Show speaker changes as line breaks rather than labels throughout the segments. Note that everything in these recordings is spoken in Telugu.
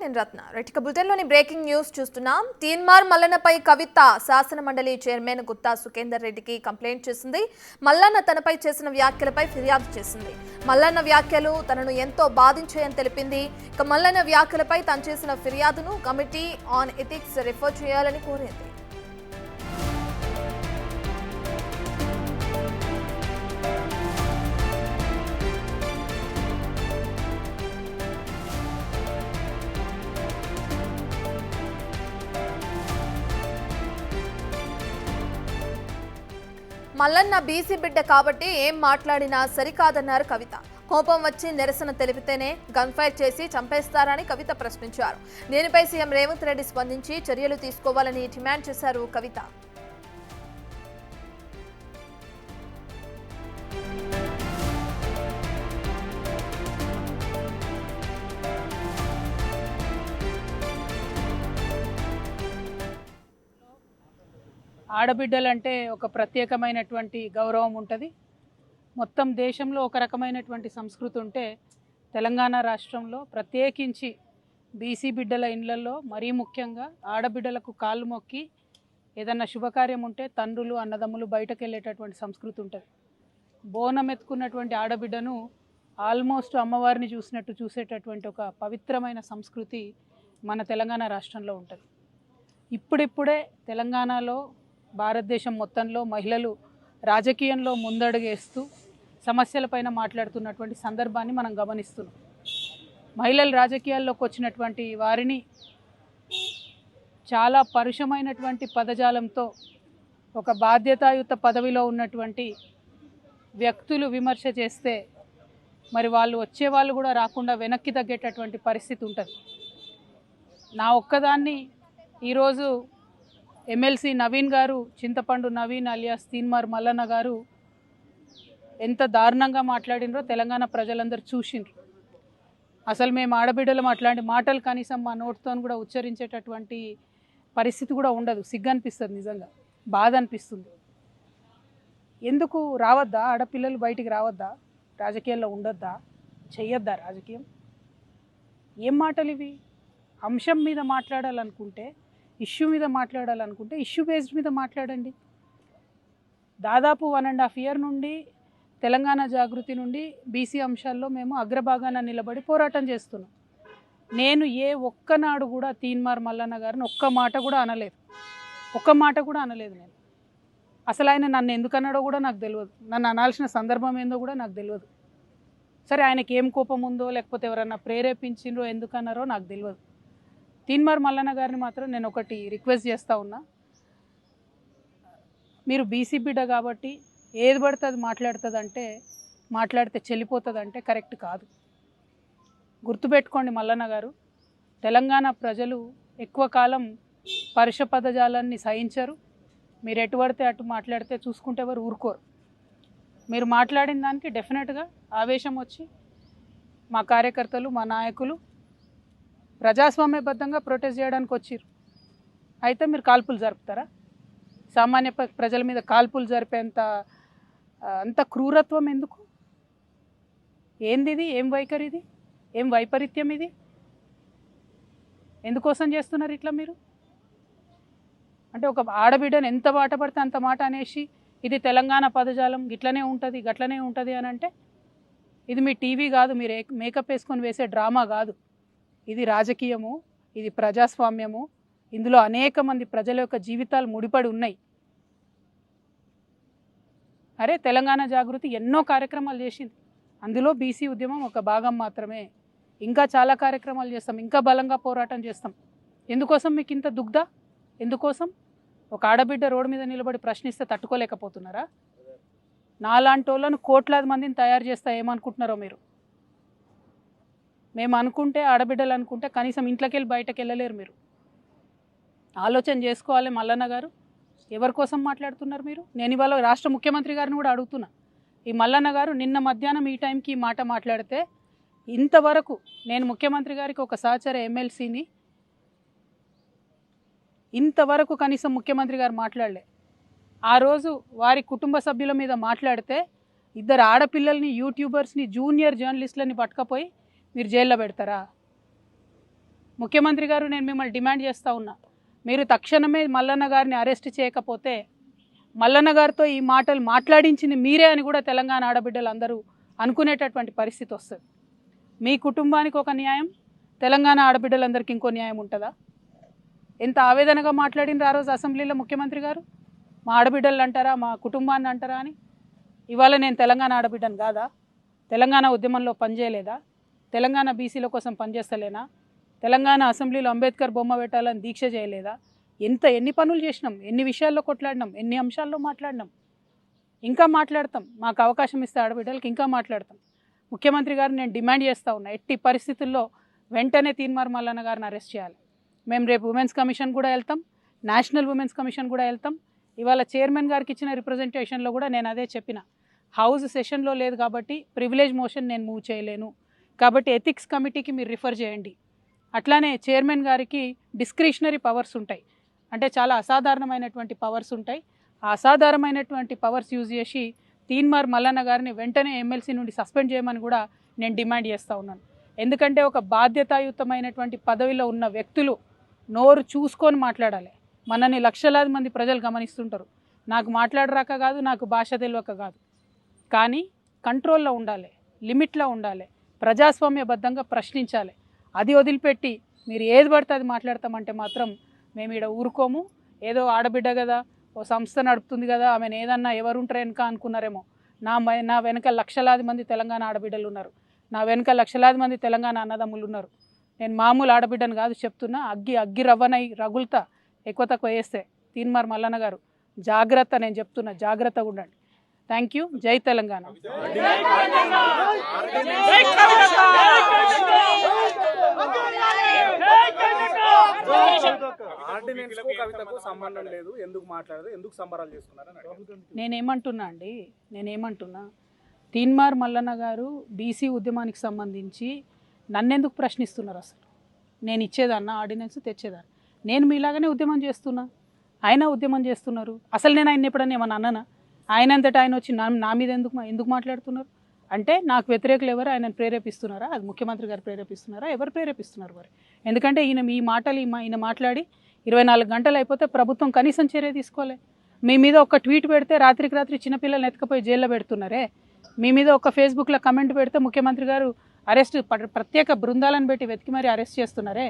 నేను రత్న రైట్ బులెటిన్లోని బ్రేకింగ్ న్యూస్ చూస్తున్నాం. తీన్మార్ మల్లన్నపై కవిత శాసన మండలి చైర్మన్ గుత్తా సుఖేందర్ రెడ్డికి కంప్లైంట్ చేసింది. మల్లన్న తనపై చేసిన వ్యాఖ్యలపై ఫిర్యాదు చేసింది. మల్లన్న వ్యాఖ్యలు తనను ఎంతో బాధించాయని తెలిపింది. ఇక మల్లన్న వ్యాఖ్యలపై తను చేసిన ఫిర్యాదును కమిటీ ఆన్ ఎథిక్స్ రిఫర్ చేయాలని కోరింది. మల్లన్న బీసీ బిడ్డ కాబట్టి ఏం మాట్లాడినా సరికాదన్నారు కవిత. కోపం వచ్చి నిరసన తెలిపితేనే గన్ ఫైర్ చేసి చంపేస్తారని కవిత ప్రశ్నించారు. దీనిపై సీఎం రేవంత్ రెడ్డి స్పందించి చర్యలు తీసుకోవాలని డిమాండ్ చేశారు కవిత.
ఆడబిడ్డలంటే ఒక ప్రత్యేకమైనటువంటి గౌరవం ఉంటుంది. మొత్తం దేశంలో ఒక రకమైనటువంటి సంస్కృతి ఉంటే తెలంగాణ రాష్ట్రంలో ప్రత్యేకించి బీసీ బిడ్డల ఇళ్లలో మరీ ముఖ్యంగా ఆడబిడ్డలకు కాళ్ళు మొక్కి ఏదన్నా శుభకార్యం ఉంటే తండ్రులు అన్నదమ్ములు బయటకు వెళ్ళేటటువంటి సంస్కృతి ఉంటుంది. బోనం ఎత్తుకున్నటువంటి ఆడబిడ్డను ఆల్మోస్ట్ అమ్మవారిని చూసినట్టు చూసేటటువంటి ఒక పవిత్రమైన సంస్కృతి మన తెలంగాణ రాష్ట్రంలో ఉంటుంది. ఇప్పుడిప్పుడే తెలంగాణలో భారతదేశం మొత్తంలో మహిళలు రాజకీయంలో ముందడుగేస్తూ సమస్యలపైన మాట్లాడుతున్నటువంటి సందర్భాన్ని మనం గమనిస్తున్నాం. మహిళలు రాజకీయాల్లోకి వచ్చినటువంటి వారిని చాలా పరుషమైనటువంటి పదజాలంతో ఒక బాధ్యతాయుత పదవిలో ఉన్నటువంటి వ్యక్తులు విమర్శ చేస్తే మరి వాళ్ళు వచ్చేవాళ్ళు కూడా రాకుండా వెనక్కి తగ్గేటటువంటి పరిస్థితి ఉంటుంది. నా ఒక్కదాన్ని ఈరోజు ఎమ్మెల్సీ నవీన్ గారు, చింతపండు నవీన్ అలియాస్ తీన్మార్ మల్లన్న గారు ఎంత దారుణంగా మాట్లాడినరో తెలంగాణ ప్రజలందరూ చూసిండ్రు. అసలు మేము ఆడబిడ్డలు అట్లాంటి మాటలు కనీసం మా నోటితో కూడా ఉచ్చరించేటటువంటి పరిస్థితి కూడా ఉండదు. సిగ్గనిపిస్తుంది, నిజంగా బాధ అనిపిస్తుంది. ఎందుకు రావద్దా ఆడపిల్లలు బయటికి రావద్దా? రాజకీయాల్లో ఉండొద్దా? చెయ్యొద్దా రాజకీయం? ఏం మాటలు ఇవి? అంశం మీద మాట్లాడాలనుకుంటే, ఇష్యూ మీద మాట్లాడాలనుకుంటే ఇష్యూ బేస్డ్ మీద మాట్లాడండి. దాదాపు 1.5 year నుండి తెలంగాణ జాగృతి నుండి బీసీ అంశాల్లో మేము అగ్రభాగాన నిలబడి పోరాటం చేస్తున్నాం. నేను ఏ ఒక్కనాడు కూడా తీన్మార్ మల్లన్న గారిని ఒక్క మాట కూడా అనలేదు. నేను అసలు ఆయన నన్ను ఎందుకు అన్నాడో కూడా నాకు తెలియదు. నన్ను అనాల్సిన సందర్భం ఏందో కూడా నాకు తెలియదు. సరే, ఆయనకి ఏం కోపం ఉందో లేకపోతే ఎవరన్నా ప్రేరేపించిండ్రో ఎందుకన్నారో నాకు తెలియదు. తీన్మార్ మల్లన్న గారిని మాత్రం నేను ఒకటి రిక్వెస్ట్ చేస్తూ ఉన్నా. మీరు బీసీ బిడ్డ కాబట్టి ఏది పడితే అది మాట్లాడితే చెల్లిపోతుందంటే కరెక్ట్ కాదు. గుర్తుపెట్టుకోండి మల్లన్న గారు, తెలంగాణ ప్రజలు ఎక్కువ కాలం పరుష పదజాలాన్ని సహించరు. మీరు ఎటు పడితే అటు మాట్లాడితే చూసుకుంటే ఎవరు ఊరుకోరు. మీరు మాట్లాడిన దానికి డెఫినెట్గా ఆవేశం వచ్చి మా కార్యకర్తలు, మా నాయకులు ప్రజాస్వామ్యబద్ధంగా ప్రొటెస్ట్ చేయడానికి వచ్చారు. అయితే మీరు కాల్పులు జరుపుతారా? సామాన్య ప్రజల మీద కాల్పులు జరిపేంత అంత క్రూరత్వం ఎందుకు? ఏంది ఇది? ఏం వైఖరి ఇది? ఏం వైపరీత్యం ఇది? ఎందుకోసం చేస్తున్నారు ఇట్లా మీరు? అంటే ఒక ఆడబిడ్డను ఎంత మాట పడితే అంత మాట అనేసి ఇది తెలంగాణ పదజాలం గిట్లనే ఉంటుంది గట్లనే ఉంటుంది అని అంటే ఇది మీ టీవీ కాదు, మీరు మేకప్ వేసుకొని వేసే డ్రామా కాదు. ఇది రాజకీయము, ఇది ప్రజాస్వామ్యము. ఇందులో అనేక మంది ప్రజల యొక్క జీవితాలు ముడిపడి ఉన్నాయి. అరే, తెలంగాణ జాగృతి ఎన్నో కార్యక్రమాలు చేసింది. అందులో బీసీ ఉద్యమం ఒక భాగం మాత్రమే. ఇంకా చాలా కార్యక్రమాలు చేస్తాం, ఇంకా బలంగా పోరాటం చేస్తాం. ఎందుకోసం మీకు ఇంత దుగ్ధ? ఎందుకోసం? ఒక ఆడబిడ్డ రోడ్డు మీద నిలబడి ప్రశ్నిస్తే తట్టుకోలేకపోతున్నారా? నాలాంటి వాళ్ళను కోట్లాది మందిని తయారు చేస్తా ఏమనుకుంటున్నారో మీరు? మేము అనుకుంటే, ఆడబిడ్డలు అనుకుంటే కనీసం ఇంట్లోకి వెళ్ళి బయటకు వెళ్ళలేరు. మీరు ఆలోచన చేసుకోవాలి. మల్లన్న గారు, ఎవరి కోసం మాట్లాడుతున్నారు మీరు? నేను ఇవాళ రాష్ట్ర ముఖ్యమంత్రి గారిని కూడా అడుగుతున్నా. ఈ మల్లన్న గారు నిన్న మధ్యాహ్నం ఈ టైంకి ఈ మాట మాట్లాడితే ఇంతవరకు నేను ముఖ్యమంత్రి గారికి ఒక సహచర ఎమ్మెల్సీని ఇంతవరకు కనీసం ముఖ్యమంత్రి గారు మాట్లాడలే. ఆ రోజు వారి కుటుంబ సభ్యుల మీద మాట్లాడితే ఇద్దరు ఆడపిల్లల్ని, యూట్యూబర్స్ని, జూనియర్ జర్నలిస్టులని పట్టుకపోయి మీరు జైల్లో పెడతారా? ముఖ్యమంత్రి గారు, నేను మిమ్మల్ని డిమాండ్ చేస్తూ ఉన్నా, మీరు తక్షణమే మల్లన్న గారిని అరెస్ట్ చేయకపోతే మల్లన్న గారితో ఈ మాటలు మాట్లాడించింది మీరే అని కూడా తెలంగాణ ఆడబిడ్డలు అందరూ అనుకునేటటువంటి పరిస్థితి వస్తుంది. మీ కుటుంబానికి ఒక న్యాయం, తెలంగాణ ఆడబిడ్డలందరికీ ఇంకో న్యాయం ఉంటుందా? ఎంత ఆవేదనగా మాట్లాడినారు ఆ రోజు అసెంబ్లీలో ముఖ్యమంత్రి గారు. మా ఆడబిడ్డలు అంటారా, మా కుటుంబాన్ని అంటారా అని. ఇవాళ నేను తెలంగాణ ఆడబిడ్డను కాదా? తెలంగాణ ఉద్యమంలో పనిచేయలేదా? తెలంగాణ బీసీల కోసం పనిచేస్తలేనా? తెలంగాణ అసెంబ్లీలో అంబేద్కర్ బొమ్మ పెట్టాలని దీక్ష చేయలేదా? ఎన్ని పనులు చేసినాం, ఎన్ని విషయాల్లో కొట్లాడినాం, ఎన్ని అంశాల్లో మాట్లాడినాం. ఇంకా మాట్లాడతాం, మాకు అవకాశం ఇస్తే ఆడబిడ్డలకి ఇంకా మాట్లాడతాం. ముఖ్యమంత్రి గారు నేను డిమాండ్ చేస్తూ ఉన్నా, ఎట్టి పరిస్థితుల్లో వెంటనే తీన్మార్ మల్లన్న గారిని అరెస్ట్ చేయాలి. మేము రేపు ఉమెన్స్ కమిషన్ కూడా వెళ్తాం, నేషనల్ ఉమెన్స్ కమిషన్ కూడా వెళ్తాం. ఇవాళ చైర్మన్ గారికి ఇచ్చిన రిప్రజెంటేషన్లో కూడా నేను అదే చెప్పిన, హౌస్ సెషన్లో లేదు కాబట్టి ప్రివిలేజ్ మోషన్ నేను మూవ్ చేయలేను, కాబట్టి ఎథిక్స్ కమిటీకి మీరు రిఫర్ చేయండి. అట్లానే చైర్మన్ గారికి డిస్క్రిషనరీ పవర్స్ ఉంటాయి, అంటే చాలా అసాధారణమైనటువంటి పవర్స్ ఉంటాయి. ఆ అసాధారణమైనటువంటి పవర్స్ యూజ్ చేసి తీన్మార్ మల్లన్న గారిని వెంటనే ఎమ్మెల్సీ నుండి సస్పెండ్ చేయమని కూడా నేను డిమాండ్ చేస్తూ ఉన్నాను. ఎందుకంటే ఒక బాధ్యతాయుతమైనటువంటి పదవిలో ఉన్న వ్యక్తులు నోరు చూసుకొని మాట్లాడాలి. మనని లక్షలాది మంది ప్రజలు గమనిస్తుంటారు. నాకు మాట్లాడరాక కాదు, నాకు భాష తెలియక కాదు, కానీ కంట్రోల్లో ఉండాలి, లిమిట్లో ఉండాలి, ప్రజాస్వామ్యబద్ధంగా ప్రశ్నించాలి. అది వదిలిపెట్టి మీరు ఏది పడితే అది మాట్లాడతామంటే మాత్రం మేము ఇక్కడ ఊరుకోము. ఏదో ఆడబిడ్డ కదా, ఓ సంస్థ నడుపుతుంది కదా, ఆమెను ఏదన్నా ఎవరుంటారు వెనక అనుకున్నారేమో. నా వెనక లక్షలాది మంది తెలంగాణ ఆడబిడ్డలు ఉన్నారు, నా వెనక లక్షలాది మంది తెలంగాణ అన్నదమ్ములు ఉన్నారు. నేను మామూలు ఆడబిడ్డను కాదు చెప్తున్నా, అగ్గి రవ్వనై రగులుతా ఎక్కువ తక్కువ వేస్తే. తీన్మార్ మల్లన్న గారు జాగ్రత్త, నేను చెప్తున్నా, జాగ్రత్తగా ఉండండి. Thank you. జై తెలంగాణ. నేనేమంటున్నా, తీన్మార్ మల్లన్న గారు బీసీ ఉద్యమానికి సంబంధించి నన్నెందుకు ప్రశ్నిస్తున్నారు? అసలు నేను ఇచ్చేదాన్నా ఆర్డినెన్స్, తెచ్చేదాన్ని. నేను మీలాగానే ఉద్యమం చేస్తున్నా, ఆయన ఉద్యమం చేస్తున్నారు. అసలు నేను ఆయన ఎప్పుడన్నా ఏమన్నా అన్నానా? ఆయన అంతటా ఆయన వచ్చి నా మీద ఎందుకు మాట్లాడుతున్నారు? అంటే నాకు వ్యతిరేకులు ఎవరు ఆయనను ప్రేరేపిస్తున్నారా? అది ముఖ్యమంత్రి గారు ప్రేరేపిస్తున్నారా? ఎవరు ప్రేరేపిస్తున్నారు మరి? ఎందుకంటే ఈయన మాట్లాడి 24 గంటలు అయిపోతే ప్రభుత్వం కనీసం చర్య తీసుకోలే. మీ మీద ఒక ట్వీట్ పెడితే రాత్రికి రాత్రి చిన్నపిల్లల్ని ఎత్తుకపోయి జైల్లో పెడుతున్నారే. మీ మీద ఒక ఫేస్బుక్లో కమెంట్ పెడితే ముఖ్యమంత్రి గారు అరెస్ట్, ప్రత్యేక బృందాలను పెట్టి వెతికి మరి అరెస్ట్ చేస్తున్నారే.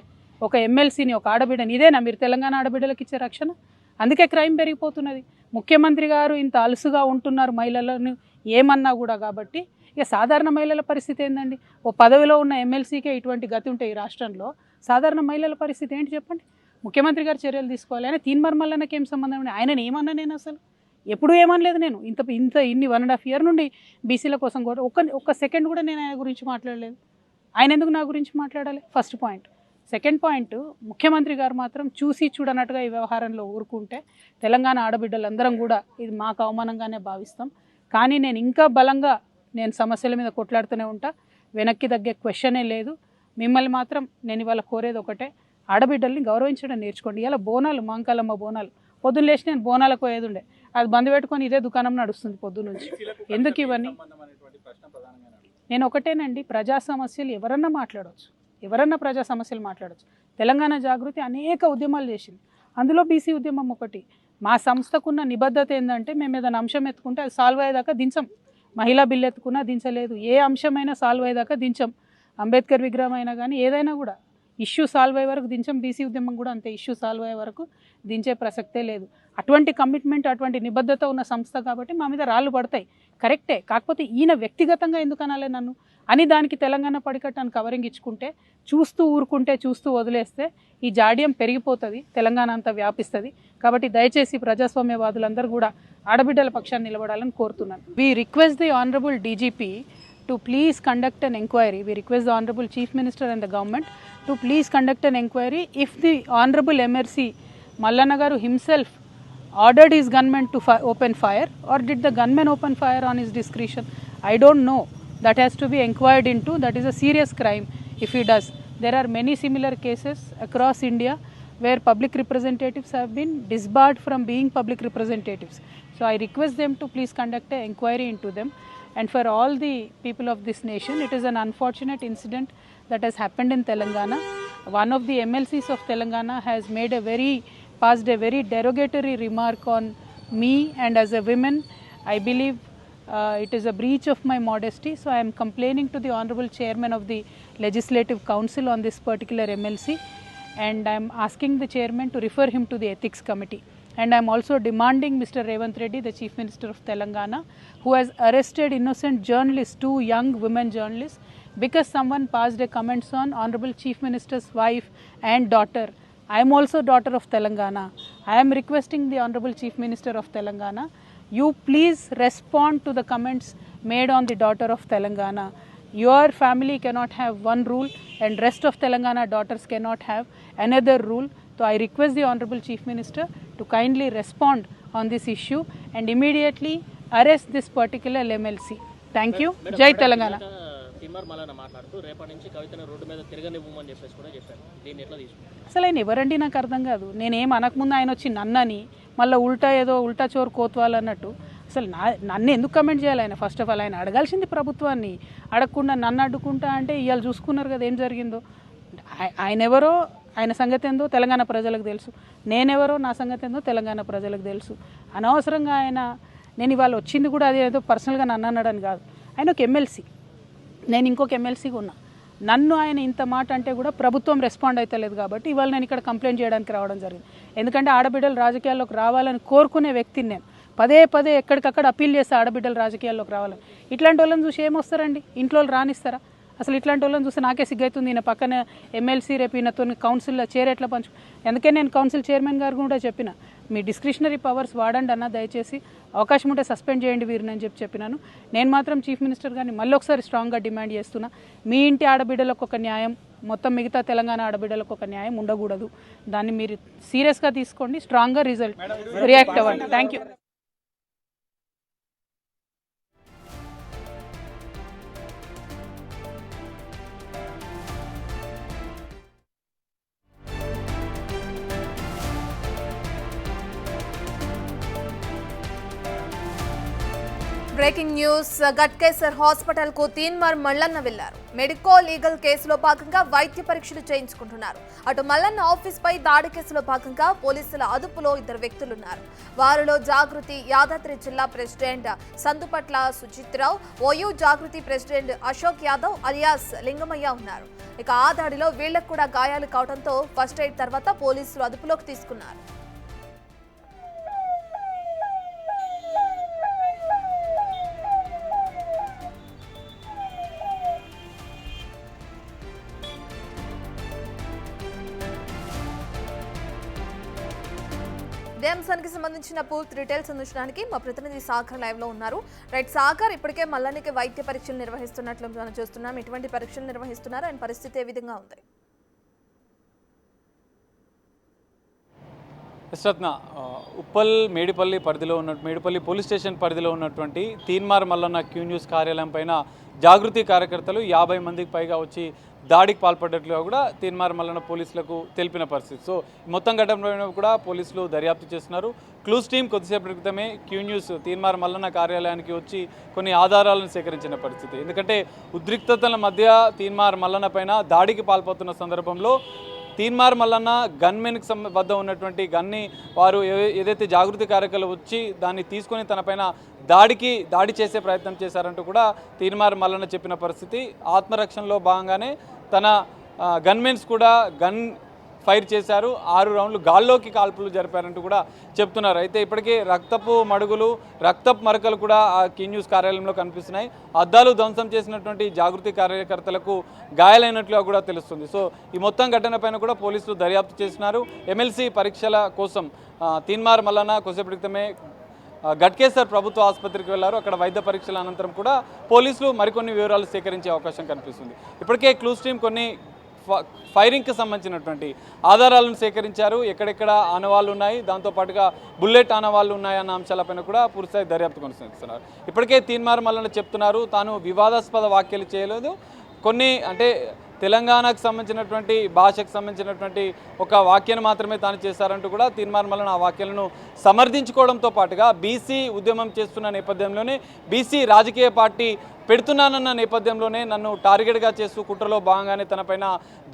ఒక ఎమ్మెల్సీని, ఒక ఆడబిడ్డని. ఇదేనా మీరు తెలంగాణ ఆడబిడ్డలకు ఇచ్చే రక్షణ? అందుకే క్రైమ్ పెరిగిపోతున్నది. ముఖ్యమంత్రి గారు ఇంత అలుసుగా ఉంటున్నారు మహిళలను ఏమన్నా కూడా. కాబట్టి ఇక సాధారణ మహిళల పరిస్థితి ఏందండి? ఓ పదవిలో ఉన్న ఎమ్మెల్సీకే ఇటువంటి గతి ఉంటే ఈ రాష్ట్రంలో సాధారణ మహిళల పరిస్థితి ఏంటి చెప్పండి? ముఖ్యమంత్రి గారు చర్యలు తీసుకోవాలి. ఆయన తీన్మార్ మల్లన్నకి ఏం సంబంధం అండి? ఆయనని ఏమన్నా నేను అసలు ఎప్పుడూ ఏమనలేదు. నేను ఇన్ని 1.5 years నుండి బీసీల కోసం కూడా ఒక్క సెకండ్ కూడా నేను ఆయన గురించి మాట్లాడలేదు. ఆయన ఎందుకు నా గురించి మాట్లాడాలి? First point. సెకండ్ పాయింట్, ముఖ్యమంత్రి గారు మాత్రం చూసి చూడనట్టుగా ఈ వ్యవహారంలో ఊరుకుంటే తెలంగాణ ఆడబిడ్డలందరం కూడా ఇది మాకు అవమానంగానే భావిస్తాం. కానీ నేను ఇంకా బలంగా సమస్యల మీద కొట్లాడుతూనే ఉంటా. వెనక్కి తగ్గే క్వశ్చనే లేదు. మిమ్మల్ని మాత్రం నేను ఇవాళ కోరేది ఒకటే, ఆడబిడ్డల్ని గౌరవించడం నేర్చుకోండి. ఇలా బోనాలు, మాంకాలమ్మ బోనాలు, పొద్దున్న లేచి నేను బోనాలకు పోయేది ఉండే, అది బంద్ పెట్టుకొని ఇదే దుకాణం నడుస్తుంది పొద్దునుంచి. ఎందుకు ఇవన్నీ? నేను ఒకటేనండి, ప్రజా సమస్యలు ఎవరన్నా మాట్లాడవచ్చు, ఎవరన్నా ప్రజా సమస్యలు మాట్లాడవచ్చు. తెలంగాణ జాగృతి అనేక ఉద్యమాలు చేసింది, అందులో బీసీ ఉద్యమం ఒకటి. మా సంస్థకున్న నిబద్ధత ఏంటంటే మేము ఏదైనా అంశం ఎత్తుకుంటే అది సాల్వ్ అయ్యేదాకా దించం. మహిళా బిల్లు ఎత్తుకున్నా దించలేదు, ఏ అంశమైనా సాల్వ్ అయ్యేదాకా దించం. అంబేద్కర్ విగ్రహం అయినా కానీ ఏదైనా కూడా ఇష్యూ సాల్వ్ అయ్యే వరకు దించం. బీసీ ఉద్యమం కూడా అంతే, ఇష్యూ సాల్వ్ అయ్యే వరకు దించే ప్రసక్తే లేదు. అటువంటి కమిట్మెంట్, అటువంటి నిబద్ధత ఉన్న సంస్థ కాబట్టి మా మీద రాళ్ళు పడతాయి, కరెక్టే. కాకపోతే ఈయన వ్యక్తిగతంగా ఎందుకు అనాలే నన్ను అని దానికి తెలంగాణ పడికట్టాన్ని కవరింగ్ ఇచ్చుకుంటే, చూస్తూ ఊరుకుంటే, చూస్తూ వదిలేస్తే ఈ జాడ్యం పెరిగిపోతుంది, తెలంగాణ అంతా వ్యాపిస్తుంది. కాబట్టి దయచేసి ప్రజాస్వామ్యవాదులందరూ కూడా ఆడబిడ్డల పక్షాన్ని నిలబడాలని కోరుతున్నాను. We request the honourable DGP to please conduct an inquiry. We request the Honorable Chief Minister and the government to please conduct an inquiry if the Honorable MRC Mallana Garu himself ordered his gunmen to open fire, or did the gunmen open fire on his discretion? I don't know. That has to be inquired into. That is a serious crime if he does. There are many similar cases across India where public representatives have been disbarred from being public representatives. So I request them to please conduct an inquiry into them. And for all the people of this nation, it is an unfortunate incident that has happened in Telangana. one of the MLCs of Telangana has passed a very derogatory remark on me, and as a woman, I believe it is a breach of my modesty. So I am complaining to the Honorable Chairman of the Legislative Council on this particular MLC, and I am asking the Chairman to refer him to the Ethics Committee. And I am also demanding Mr. Revanth Reddy, the Chief Minister of Telangana, who has arrested innocent journalists, 2 young women journalists, because someone passed a comments on Honorable Chief Minister's wife and daughter. I am also daughter of Telangana. I am requesting the Honorable Chief Minister of Telangana, you please respond to the comments made on the daughter of Telangana. Your family cannot have one rule and rest of Telangana daughters cannot have another rule. So I request the Honorable Chief Minister to kindly respond on this issue and immediately arrest this particular MLC. Thank you. Jai Telangana.
Teenmar Mallanna మాట్లాడుతూ రేపటి నుంచి కవితను రోడ్డు మీద తిరగనివ్వమని చెప్పేసి కూడా చెప్పారు. దీన్ని ఎట్లా తీసుకుంటారు?
అసలు ఆయన ఎవరండి నాకు అర్థం కాదు. నేనేం అనకముందు ఆయన వచ్చి నన్నని మళ్ళీ ఉల్టా చోరు కోత్వాలన్నట్టు అసలు నన్ను ఎందుకు కమెంట్ చేయాలి ఆయన? ఫస్ట్ ఆఫ్ ఆల్ ఆయన అడగాల్సింది ప్రభుత్వాన్ని, అడగకుండా నన్ను అడ్డుకుంటా అంటే ఇవాళ చూసుకున్నారు కదా ఏం జరిగిందో. ఆయన ఎవరో ఆయన సంగతి ఏందో తెలంగాణ ప్రజలకు తెలుసు, నేనెవరో నా సంగతి ఏందో తెలంగాణ ప్రజలకు తెలుసు. అనవసరంగా నేను ఇవాళ వచ్చింది కూడా అది ఏదో పర్సనల్గా నన్ను అన్నాడని కాదు. ఆయన ఒక ఎమ్మెల్సీ, నేను ఇంకొక ఎమ్మెల్సీగా ఉన్నా. నన్ను ఆయన ఇంత మాట అంటే కూడా ప్రభుత్వం రెస్పాండ్ అవుతలేదు కాబట్టి ఇవాళ నేను ఇక్కడ కంప్లైంట్ చేయడానికి రావడం జరిగింది. ఎందుకంటే ఆడబిడ్డలు రాజకీయాల్లోకి రావాలని కోరుకునే వ్యక్తిని నేను. పదే ఎక్కడికక్కడ అప్పీల్ చేస్తే ఆడబిడ్డలు రాజకీయాల్లోకి రావాలని. ఇట్లాంటి వాళ్ళని చూసి ఏమొస్తారండి? ఇంట్లో రానిస్తారా? అసలు ఇట్లాంటి వాళ్ళని చూస్తే నాకే సిగ్గవుతుంది. ఈయన పక్కన ఎమ్మెల్సీ, రేపు ఈయనతో కౌన్సిల్లో ఎట్లా పంచు. అందుకే నేను కౌన్సిల్ చైర్మన్ గారు కూడా చెప్పిన, మీ డిస్క్రిషనరీ పవర్స్ వాడండి అన్న, దయచేసి అవకాశం ఉంటే సస్పెండ్ చేయండి వీరిని అని చెప్పినాను. నేను మాత్రం చీఫ్ మినిస్టర్ గారిని మళ్ళీ ఒకసారి స్ట్రాంగ్గా డిమాండ్ చేస్తున్నా, మీ ఇంటి ఆడబిడ్డలకు ఒక న్యాయం, మొత్తం మిగతా తెలంగాణ ఆడబిడ్డలకు ఒక న్యాయం ఉండకూడదు. దాన్ని మీరు సీరియస్గా తీసుకోండి, స్ట్రాంగ్గా రియాక్ట్ అవ్వండి. Thank you.
Breaking news. Ghatkesar hospital కు తీన్మార్ మల్లన్న వెళ్లారు. మెడికో లీగల్ కేసులో భాగంగా వైద్య పరీక్షలు చేయించుకుంటున్నారు. అటు మల్లన్న ఆఫీస్ పై దాడి కేసులో భాగంగా పోలీసుల అదుపులో 2 వ్యక్తులున్నారు. వారిలో జాగృతి యాదాద్రి జిల్లా ప్రెసిడెంట్ సందుపట్ల సుచిత్రావు, ఓయూ జాగృతి ప్రెసిడెంట్ అశోక్ యాదవ్ అలియాస్ లింగమయ్య ఉన్నారు. ఇక ఆ దాడిలో వీళ్లకు కూడా గాయాలు కావడంతో ఫస్ట్ ఎయిడ్ తర్వాత పోలీసులు అదుపులోకి తీసుకున్నారు. ఇదే అంశానికి సంబంధించిన పూర్తి డీటెయిల్స్ అందించడానికి మా ప్రతినిధి సాగర్ లైవ్ లో ఉన్నారు. రైట్ సాగర్, ఇప్పటికే మల్లన్నకి వైద్య పరీక్షలు నిర్వహిస్తున్నట్లు మనం చూస్తున్నాం. ఎటువంటి పరీక్షలు నిర్వహిస్తున్నారు అండ్ పరిస్థితి ఏ విధంగా ఉంది?
యశ్రత్న, ఉప్పల్ మేడిపల్లి పోలీస్ స్టేషన్ పరిధిలో ఉన్నటువంటి తీన్మార్ మల్లన్న క్యూ న్యూస్ కార్యాలయం పైన జాగృతి కార్యకర్తలు 50 మందికి పైగా వచ్చి దాడికి పాల్పడ్డట్లుగా కూడా తీన్మార్ మల్లన్న పోలీసులకు తెలిపిన పరిస్థితి. సో మొత్తం ఘటనపైన కూడా పోలీసులు దర్యాప్తు చేస్తున్నారు. క్లూస్ టీం కొద్దిసేపటి క్రితమే క్యూ న్యూస్ తీన్మార్ మల్లన్న కార్యాలయానికి వచ్చి కొన్ని ఆధారాలను సేకరించిన పరిస్థితి. ఎందుకంటే ఉద్రిక్తతల మధ్య తీన్మార్ మల్లన్న పైన దాడికి పాల్పడుతున్న సందర్భంలో తీన్మార్ మల్లన్న గన్మెన్కి వద్ద ఉన్నటువంటి గన్ని వారు ఏదైతే జాగృతి కార్యకర్తలు వచ్చి దాన్ని తీసుకొని తన పైన దాడి చేసే ప్రయత్నం చేశారంటూ కూడా తీన్మార్ మల్లన్న చెప్పిన పరిస్థితి. ఆత్మరక్షణలో భాగంగానే తన గన్మెన్స్ కూడా గన్ ఫైర్ చేశారు. 6 రౌండ్లు గాల్లోకి కాల్పులు జరిపారంటూ కూడా చెప్తున్నారు. అయితే ఇప్పటికే రక్తపు మరకలు కూడా ఆ క్యూ న్యూస్ కార్యాలయంలో కనిపిస్తున్నాయి. అద్దాలు ధ్వంసం చేసినటువంటి జాగృతి కార్యకర్తలకు గాయాలైనట్లుగా కూడా తెలుస్తుంది. సో ఈ మొత్తం ఘటనపైన కూడా పోలీసులు దర్యాప్తు చేస్తున్నారు. ఎమ్మెల్సీ పరీక్షల కోసం తీన్మార్ మల్లన్న కొద్దిసేపటి క్రితమే గట్కేసర్ ప్రభుత్వ ఆసుపత్రికి వెళ్లారు. అక్కడ వైద్య పరీక్షల అనంతరం కూడా పోలీసులు మరికొన్ని వివరాలు సేకరించే అవకాశం కనిపిస్తుంది. ఇప్పటికే క్లూస్ టీం కొన్ని ఫైరింగ్కి సంబంధించినటువంటి ఆధారాలను సేకరించారు. ఎక్కడెక్కడ ఆనవాళ్ళు ఉన్నాయి, దాంతోపాటుగా బుల్లెట్ ఆనవాళ్ళు ఉన్నాయన్న అంశాలపైన కూడా పూర్తిస్థాయి దర్యాప్తు కొనసాగిస్తున్నారు. ఇప్పటికే తీన్మార్ మల్లన్న చెప్తున్నారు, తాను వివాదాస్పద వ్యాఖ్యలు చేయలేదు, కొన్ని అంటే తెలంగాణకు సంబంధించినటువంటి భాషకు సంబంధించినటువంటి ఒక వాక్యాన్ని మాత్రమే తాను చేశారంటూ కూడా తీన్మార్ మల్లన్న ఆ వాక్యాలను సమర్థించుకోవడంతో పాటుగా బీసీ ఉద్యమం చేస్తున్న నేపథ్యంలోనే బీసీ రాజకీయ పార్టీ పెడుతున్నానన్న నేపథ్యంలోనే నన్ను టార్గెట్గా చేస్తూ కుట్రలో భాగంగానే తనపైన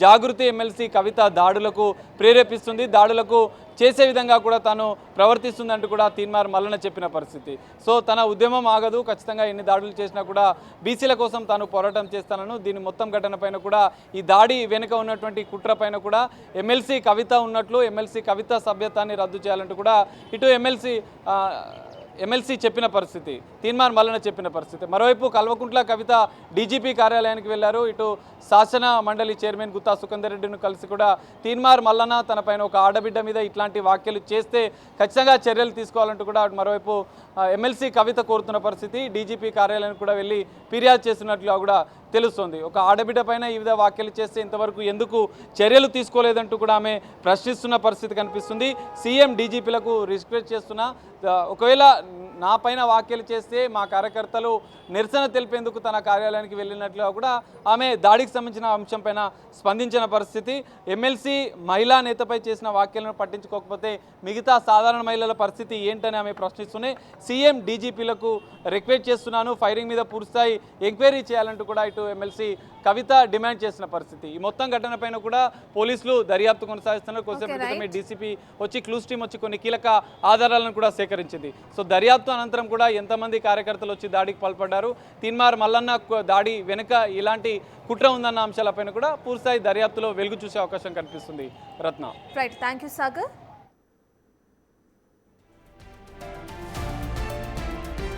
జాగృతి ఎమ్మెల్సీ కవిత దాడులకు ప్రేరేపిస్తుంది, దాడులకు చేసే విధంగా కూడా తాను ప్రవర్తిస్తుందంటూ కూడా తీన్మార్ మల్లన్న చెప్పిన పరిస్థితి. సో తన ఉద్యమం ఆగదు, ఖచ్చితంగా ఎన్ని దాడులు చేసినా కూడా బీసీల కోసం తాను పోరాటం చేస్తానను. దీని మొత్తం ఘటన పైన కూడా ఈ దాడి వెనుక ఉన్నటువంటి కుట్ర పైన కూడా ఎమ్మెల్సీ కవిత ఉన్నట్లు, ఎమ్మెల్సీ కవిత సభ్యత్వాన్ని రద్దు చేయాలంటూ కూడా ఇటు ఎమ్మెల్సీ చెప్పిన పరిస్థితి, తీన్మార్ మల్లన్న చెప్పిన పరిస్థితి. మరోవైపు కల్వకుంట్ల కవిత డీజీపీ కార్యాలయానికి వెళ్లారు. ఇటు శాసన మండలి చైర్మన్ గుత్తా సుఖేందర్ రెడ్డిని కలిసి కూడా తీన్మార్ మల్లన్న తన పైన ఒక ఆడబిడ్డ మీద ఇట్లాంటి వ్యాఖ్యలు చేస్తే ఖచ్చితంగా చర్యలు తీసుకోవాలంటూ కూడా మరోవైపు ఎమ్మెల్సీ కవిత కోరుతున్న పరిస్థితి. డీజీపీ కార్యాలయానికి కూడా వెళ్ళి ఫిర్యాదు చేస్తున్నట్లుగా కూడా తెలుస్తోంది. ఒక ఆడబిడ్డ పైన ఈ విధంగా వ్యాఖ్యలు చేస్తే ఇంతవరకు ఎందుకు చర్యలు తీసుకోలేదంటూ కూడా ఆమె ప్రశ్నిస్తున్న పరిస్థితి కనిపిస్తుంది. సీఎం డీజీపీలకు రిక్వెస్ట్ చేస్తున్నా, ఒకవేళ నా పైన వ్యాఖ్యలు చేస్తే మా కార్యకర్తలు నిరసన తెలిపేందుకు తన కార్యాలయానికి వెళ్ళినట్లుగా కూడా ఆమె దాడికి సంబంధించిన అంశం పైన స్పందించిన పరిస్థితి. ఎమ్మెల్సీ మహిళా నేతపై చేసిన వ్యాఖ్యలను పట్టించుకోకపోతే మిగతా సాధారణ మహిళల పరిస్థితి ఏంటని ఆమె ప్రశ్నిస్తూనే సీఎం డీజీపీలకు రిక్వెస్ట్ చేస్తున్నాను, ఫైరింగ్ మీద పూర్తిస్థాయి ఎంక్వైరీ చేయాలంటూ కూడా ఇటు ఎమ్మెల్సీ కవిత డిమాండ్ చేసిన పరిస్థితి. ఈ మొత్తం ఘటన పైన కూడా పోలీసులు దర్యాప్తు కొనసాగిస్తున్నారు. కొద్దిసేపటి క్రితమే డీసీపీ వచ్చి క్లూస్ టీం వచ్చి కొన్ని కీలక ఆధారాలను కూడా సేకరించింది. సో దర్యాప్తు అనంతరం కూడా ఎంతమంది కార్యకర్తలు వచ్చి దాడికి పాల్పడ్డారు, తీన్మార్ మల్లన్న దాడి వెనుక ఇలాంటి కుట్ర ఉందన్న అంశాలపైన కూడా పూర్తిస్థాయి దర్యాప్తులో వెలుగు చూసే అవకాశం కనిపిస్తుంది. Ratna.
Right, thank you Sagar.